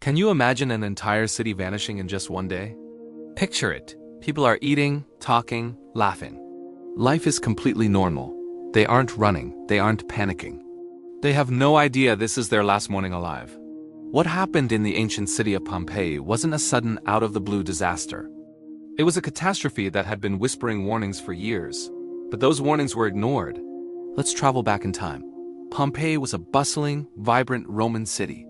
Can you imagine an entire city vanishing in just one day? Picture it. People are eating, talking, laughing. Life is completely normal. They aren't running, they aren't panicking. They have no idea this is their last morning alive. What happened in the ancient city of Pompeii wasn't a sudden out-of-the-blue disaster. It was a catastrophe that had been whispering warnings for years, but those warnings were ignored. Let's travel back in time. Pompeii was a bustling, vibrant Roman city.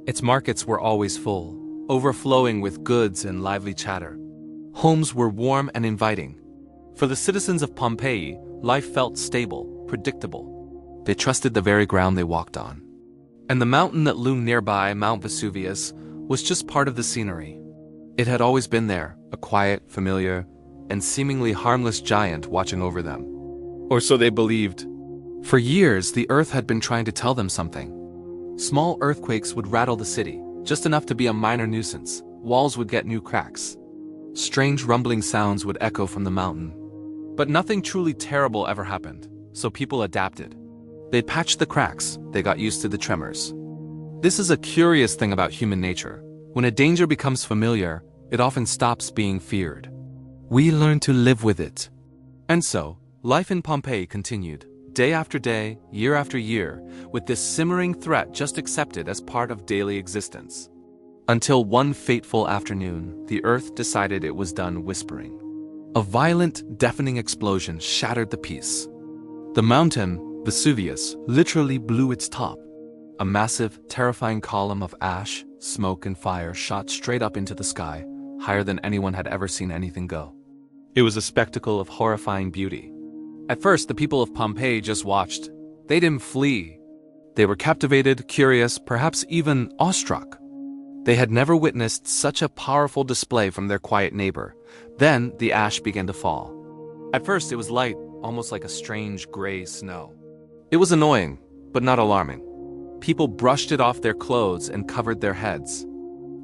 Its markets were always full, overflowing with goods and lively chatter. Homes were warm and inviting. For the citizens of Pompeii, life felt stable, predictable. They trusted the very ground they walked on. And the mountain that loomed nearby, Mount Vesuvius, was just part of the scenery. It had always been there, a quiet, familiar, and seemingly harmless giant watching over them. Or so they believed. For years, the earth had been trying to tell them something. Small earthquakes would rattle the city, just enough to be a minor nuisance. Walls would get new cracks. Strange rumbling sounds would echo from the mountain. But nothing truly terrible ever happened, so people adapted. They patched the cracks, they got used to the tremors. This is a curious thing about human nature. When a danger becomes familiar, it often stops being feared. We learn to live with it. And so, life in Pompeii continued, day after day, year after year, with this simmering threat just accepted as part of daily existence. Until one fateful afternoon, the earth decided it was done whispering. A violent, deafening explosion shattered the peace. The mountain, Vesuvius, literally blew its top. A massive, terrifying column of ash, smoke, and fire shot straight up into the sky, higher than anyone had ever seen anything go. It was a spectacle of horrifying beauty. At first, the people of Pompeii just watched. They didn't flee. They were captivated, curious, perhaps even awestruck. They had never witnessed such a powerful display from their quiet neighbor. Then, the ash began to fall. At first, it was light, almost like a strange gray snow. It was annoying, but not alarming. People brushed it off their clothes and covered their heads.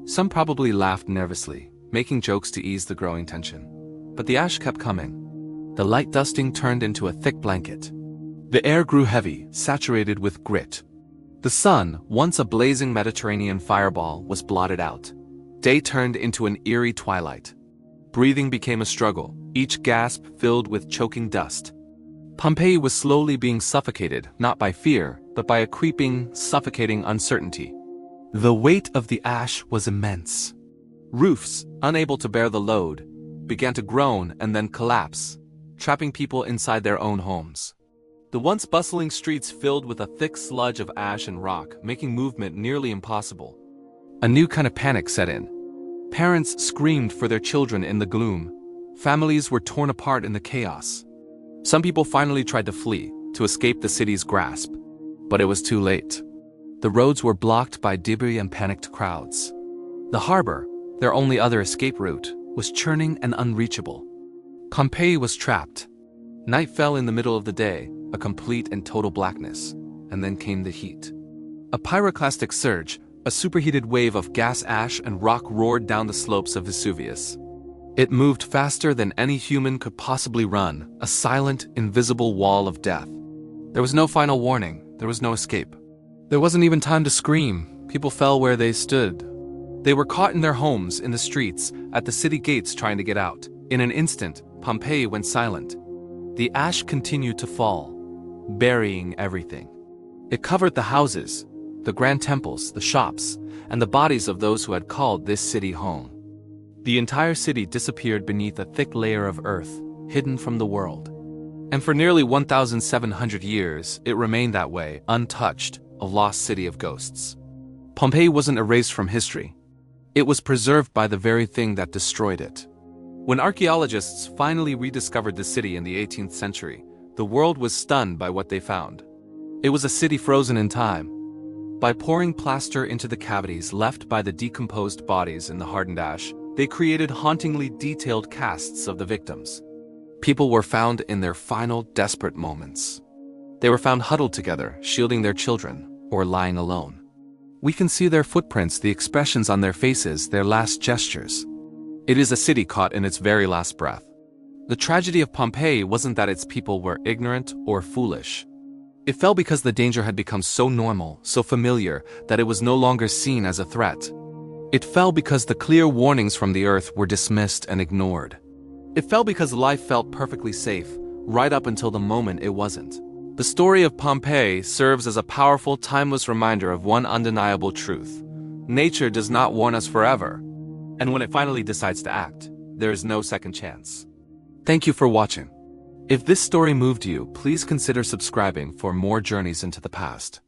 Some probably laughed nervously, making jokes to ease the growing tension. But the ash kept coming. The light dusting turned into a thick blanket. The air grew heavy, saturated with grit. The sun, once a blazing Mediterranean fireball, was blotted out. Day turned into an eerie twilight. Breathing became a struggle, each gasp filled with choking dust. Pompeii was slowly being suffocated, not by fear, but by a creeping, suffocating uncertainty. The weight of the ash was immense. Roofs, unable to bear the load, began to groan and then collapse, trapping people inside their own homes. The once bustling streets filled with a thick sludge of ash and rock, making movement nearly impossible. A new kind of panic set in. Parents screamed for their children in the gloom. Families were torn apart in the chaos. Some people finally tried to flee, to escape the city's grasp. But it was too late. The roads were blocked by debris and panicked crowds. The harbor, their only other escape route, was churning and unreachable. Pompeii was trapped. Night fell in the middle of the day, a complete and total blackness, and then came the heat. A pyroclastic surge, a superheated wave of gas ash and rock roared down the slopes of Vesuvius. It moved faster than any human could possibly run, a silent, invisible wall of death. There was no final warning, there was no escape. There wasn't even time to scream. People fell where they stood. They were caught in their homes, in the streets, at the city gates trying to get out. In an instant, Pompeii went silent. The ash continued to fall, burying everything. It covered the houses, the grand temples, the shops, and the bodies of those who had called this city home. The entire city disappeared beneath a thick layer of earth, hidden from the world. And for nearly 1,700 years, it remained that way, untouched, a lost city of ghosts. Pompeii wasn't erased from history. It was preserved by the very thing that destroyed it. When archaeologists finally rediscovered the city in the 18th century, the world was stunned by what they found. It was a city frozen in time. By pouring plaster into the cavities left by the decomposed bodies in the hardened ash, they created hauntingly detailed casts of the victims. People were found in their final, desperate moments. They were found huddled together, shielding their children, or lying alone. We can see their footprints, the expressions on their faces, their last gestures. It is a city caught in its very last breath. The tragedy of Pompeii wasn't that its people were ignorant or foolish. It fell because the danger had become so normal, so familiar, that it was no longer seen as a threat. It fell because the clear warnings from the earth were dismissed and ignored. It fell because life felt perfectly safe, right up until the moment it wasn't. The story of Pompeii serves as a powerful, timeless reminder of one undeniable truth. Nature does not warn us forever, and when it finally decides to act, there is no second chance. Thank you for watching. If this story moved you, please consider subscribing for more journeys into the past.